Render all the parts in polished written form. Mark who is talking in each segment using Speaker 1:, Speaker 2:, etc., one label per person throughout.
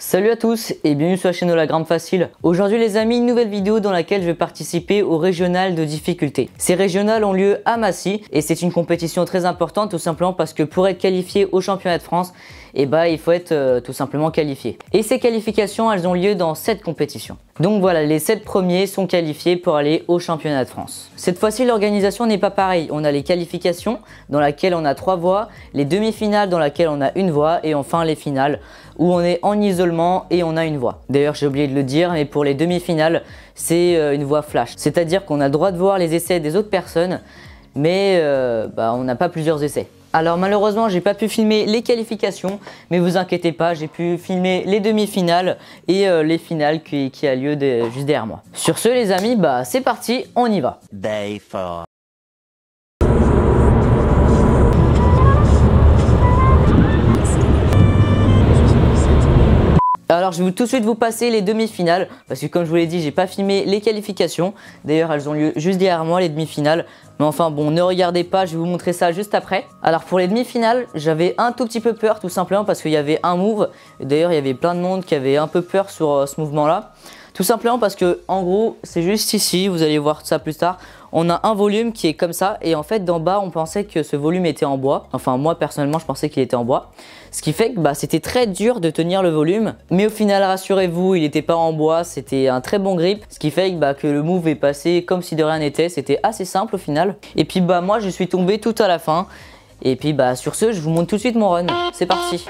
Speaker 1: Salut à tous et bienvenue sur la chaîne de la Grimpe Facile. Aujourd'hui les amis, une nouvelle vidéo dans laquelle je vais participer au régional de difficulté. Ces régionales ont lieu à Massy et c'est une compétition très importante tout simplement parce que pour être qualifié au championnat de France, il faut être tout simplement qualifié. Et ces qualifications, elles ont lieu dans 7 compétitions. Donc voilà, les 7 premiers sont qualifiés pour aller au championnat de France. Cette fois-ci, l'organisation n'est pas pareille. On a les qualifications dans lesquelles on a 3 voix, les demi-finales dans lesquelles on a une voix et enfin les finales où on est en isolement et on a une voix. D'ailleurs, j'ai oublié de le dire, mais pour les demi-finales, c'est une voix flash. C'est-à-dire qu'on a le droit de voir les essais des autres personnes, mais on n'a pas plusieurs essais. Alors malheureusement, j'ai pas pu filmer les qualifications, mais vous inquiétez pas, j'ai pu filmer les demi-finales et les finales qui a lieu juste derrière moi. Sur ce les amis, c'est parti, on y va.
Speaker 2: Day 4.
Speaker 1: Alors je vais tout de suite vous passer les demi-finales parce que comme je vous l'ai dit, j'ai pas filmé les qualifications. D'ailleurs elles ont lieu juste derrière moi les demi-finales. Mais enfin bon, ne regardez pas, je vais vous montrer ça juste après. Alors pour les demi-finales, j'avais un tout petit peu peur tout simplement parce qu'il y avait un move. D'ailleurs il y avait plein de monde qui avait un peu peur sur ce mouvement là. Tout simplement parce que en gros c'est juste ici, vous allez voir ça plus tard. On a un volume qui est comme ça et en fait d'en bas on pensait que ce volume était en bois. Enfin moi personnellement je pensais qu'il était en bois. Ce qui fait que c'était très dur de tenir le volume. Mais au final rassurez-vous, il n'était pas en bois, c'était un très bon grip. Ce qui fait que le move est passé comme si de rien n'était. C'était assez simple au final. Et puis moi je suis tombé tout à la fin. Et puis sur ce je vous montre tout de suite mon run. C'est parti.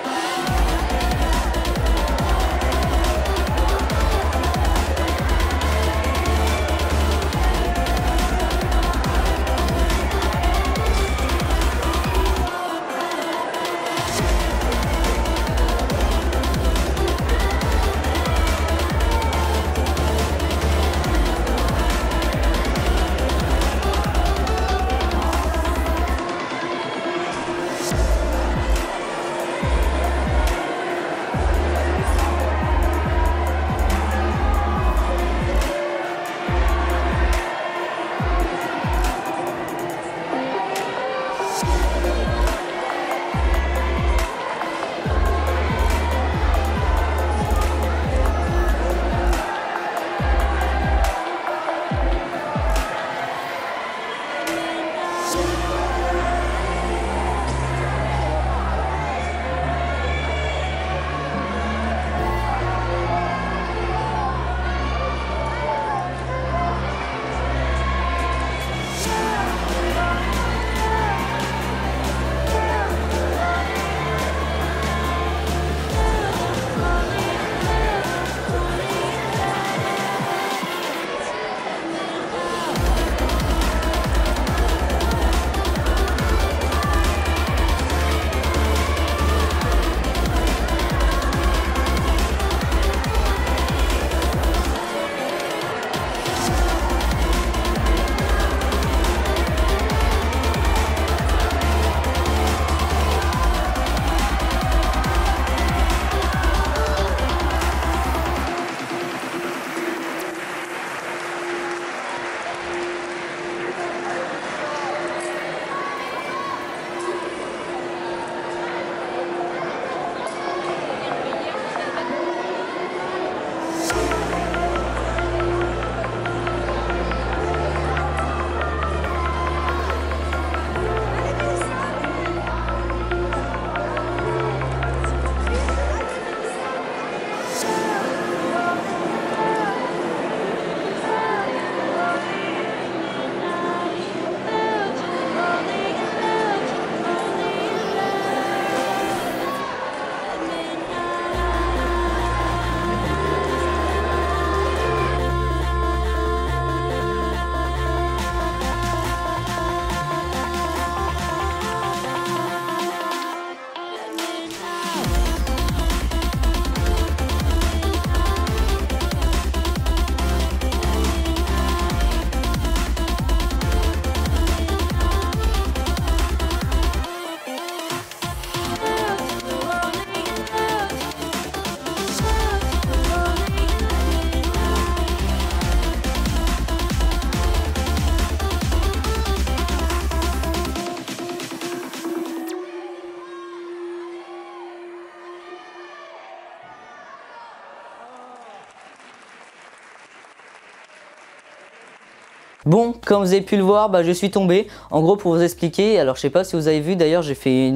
Speaker 1: Bon, comme vous avez pu le voir, je suis tombé. En gros, pour vous expliquer, alors je sais pas si vous avez vu, d'ailleurs j'ai fait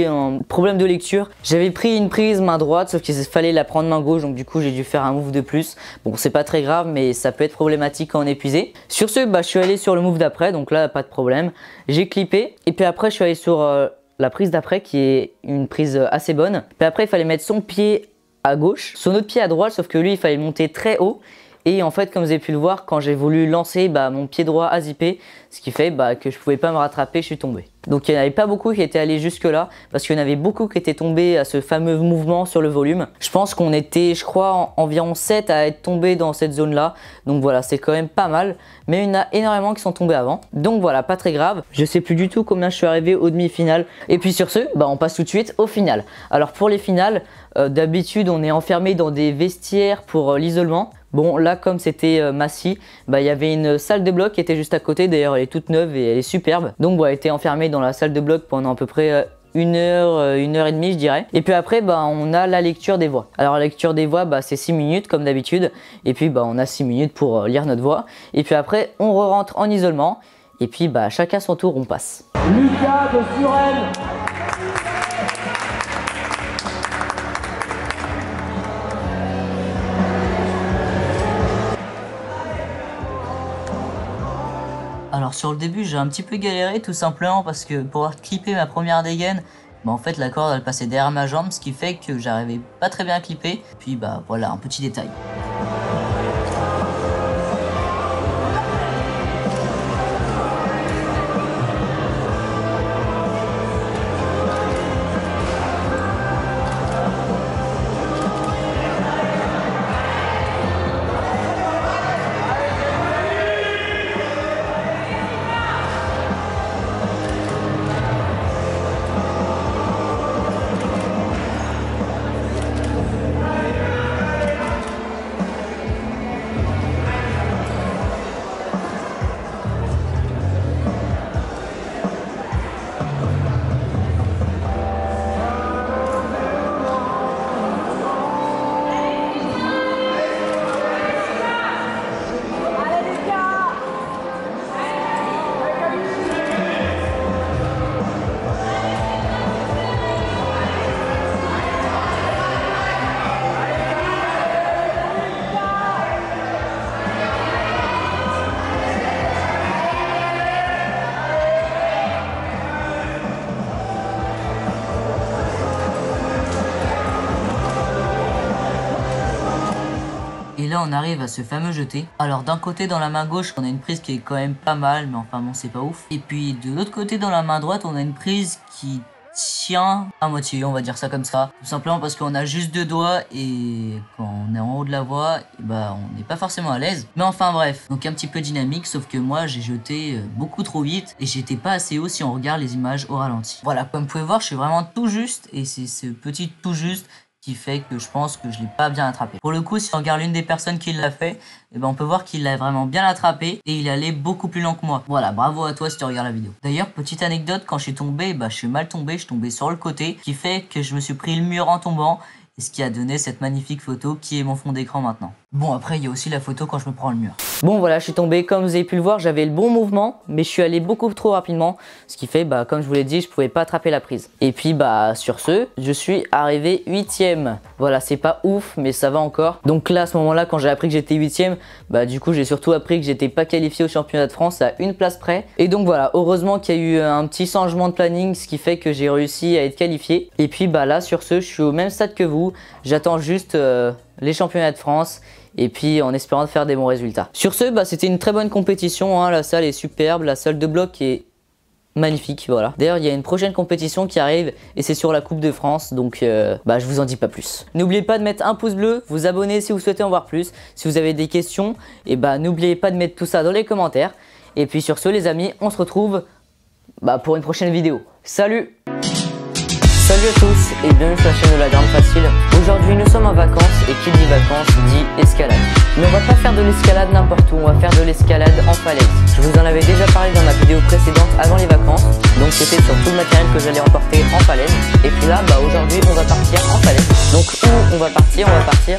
Speaker 1: un problème de lecture. J'avais pris une prise main droite, sauf qu'il fallait la prendre main gauche, donc du coup j'ai dû faire un move de plus. Bon, c'est pas très grave, mais ça peut être problématique quand on est épuisé. Sur ce, je suis allé sur le move d'après, donc là pas de problème. J'ai clippé, et puis après je suis allé sur la prise d'après, qui est une prise assez bonne. Puis après il fallait mettre son pied à gauche, son autre pied à droite, sauf que lui il fallait monter très haut. Et en fait, comme vous avez pu le voir, quand j'ai voulu lancer, mon pied droit a zippé, ce qui fait que je pouvais pas me rattraper, je suis tombé. Donc il n'y en avait pas beaucoup qui étaient allés jusque là, parce qu'il y en avait beaucoup qui étaient tombés à ce fameux mouvement sur le volume. Je pense qu'on était, je crois, environ 7 à être tombés dans cette zone là. Donc voilà, c'est quand même pas mal, mais il y en a énormément qui sont tombés avant. Donc voilà, pas très grave. Je sais plus du tout combien je suis arrivé au demi-finale. Et puis sur ce, on passe tout de suite au final. Alors pour les finales, d'habitude on est enfermé dans des vestiaires pour l'isolement. Bon, là comme c'était Massy, il y avait une salle de bloc qui était juste à côté. D'ailleurs elle est toute neuve et elle est superbe. Donc elle était enfermée dans la salle de bloc pendant à peu près une heure et demie je dirais. Et puis après on a la lecture des voix. Alors la lecture des voix c'est 6 minutes comme d'habitude. Et puis on a 6 minutes pour lire notre voix. Et puis après on re-rentre en isolement. Et puis chacun son tour on passe.
Speaker 2: Lucas de Suresnes.
Speaker 1: Alors sur le début j'ai un petit peu galéré tout simplement parce que pour avoir clippé ma première dégaine, en fait la corde elle passait derrière ma jambe, ce qui fait que j'arrivais pas très bien à clipper. Puis voilà un petit détail. Et là on arrive à ce fameux jeté. Alors d'un côté dans la main gauche on a une prise qui est quand même pas mal, mais enfin bon c'est pas ouf. Et puis de l'autre côté dans la main droite on a une prise qui tient à moitié, on va dire ça comme ça. Tout simplement parce qu'on a juste 2 doigts et quand on est en haut de la voix, on n'est pas forcément à l'aise. Mais enfin bref, donc un petit peu dynamique, sauf que moi j'ai jeté beaucoup trop vite et j'étais pas assez haut si on regarde les images au ralenti. Voilà, comme vous pouvez voir je suis vraiment tout juste et c'est ce petit tout juste qui fait que je pense que je l'ai pas bien attrapé. Pour le coup, si on regarde l'une des personnes qui l'a fait, on peut voir qu'il l'a vraiment bien attrapé et il allait beaucoup plus lent que moi. Voilà, bravo à toi si tu regardes la vidéo. D'ailleurs, petite anecdote, quand je suis tombé, je suis mal tombé, je suis tombé sur le côté, qui fait que je me suis pris le mur en tombant. Et ce qui a donné cette magnifique photo qui est mon fond d'écran maintenant. Bon, après il y a aussi la photo quand je me prends le mur. Bon voilà, je suis tombé, comme vous avez pu le voir, j'avais le bon mouvement, mais je suis allé beaucoup trop rapidement. Ce qui fait, comme je vous l'ai dit, je pouvais pas attraper la prise. Et puis sur ce, je suis arrivé 8ème. Voilà, c'est pas ouf, mais ça va encore. Donc là, à ce moment-là, quand j'ai appris que j'étais 8ème, du coup j'ai surtout appris que j'étais pas qualifié au championnat de France à une place près. Et donc voilà, heureusement qu'il y a eu un petit changement de planning, ce qui fait que j'ai réussi à être qualifié. Et puis là, sur ce, je suis au même stade que vous. J'attends juste les championnats de France et puis en espérant de faire des bons résultats. Sur ce, c'était une très bonne compétition, hein. La salle est superbe, la salle de bloc est magnifique, voilà. D'ailleurs, il y a une prochaine compétition qui arrive et c'est sur la Coupe de France, donc je vous en dis pas plus. N'oubliez pas de mettre un pouce bleu, vous abonner si vous souhaitez en voir plus. Si vous avez des questions, n'oubliez pas de mettre tout ça dans les commentaires. Et puis sur ce, les amis, on se retrouve pour une prochaine vidéo. Salut! Salut à tous et bienvenue sur la chaîne de la Grande Facile. Aujourd'hui nous sommes en vacances et qui dit vacances dit escalade. Mais on va pas faire de l'escalade n'importe où, on va faire de l'escalade en falaise. Je vous en avais déjà parlé dans ma vidéo précédente avant les vacances, donc c'était sur tout le matériel que j'allais emporter en falaise. Et puis là aujourd'hui on va partir en falaise. Donc où on va partir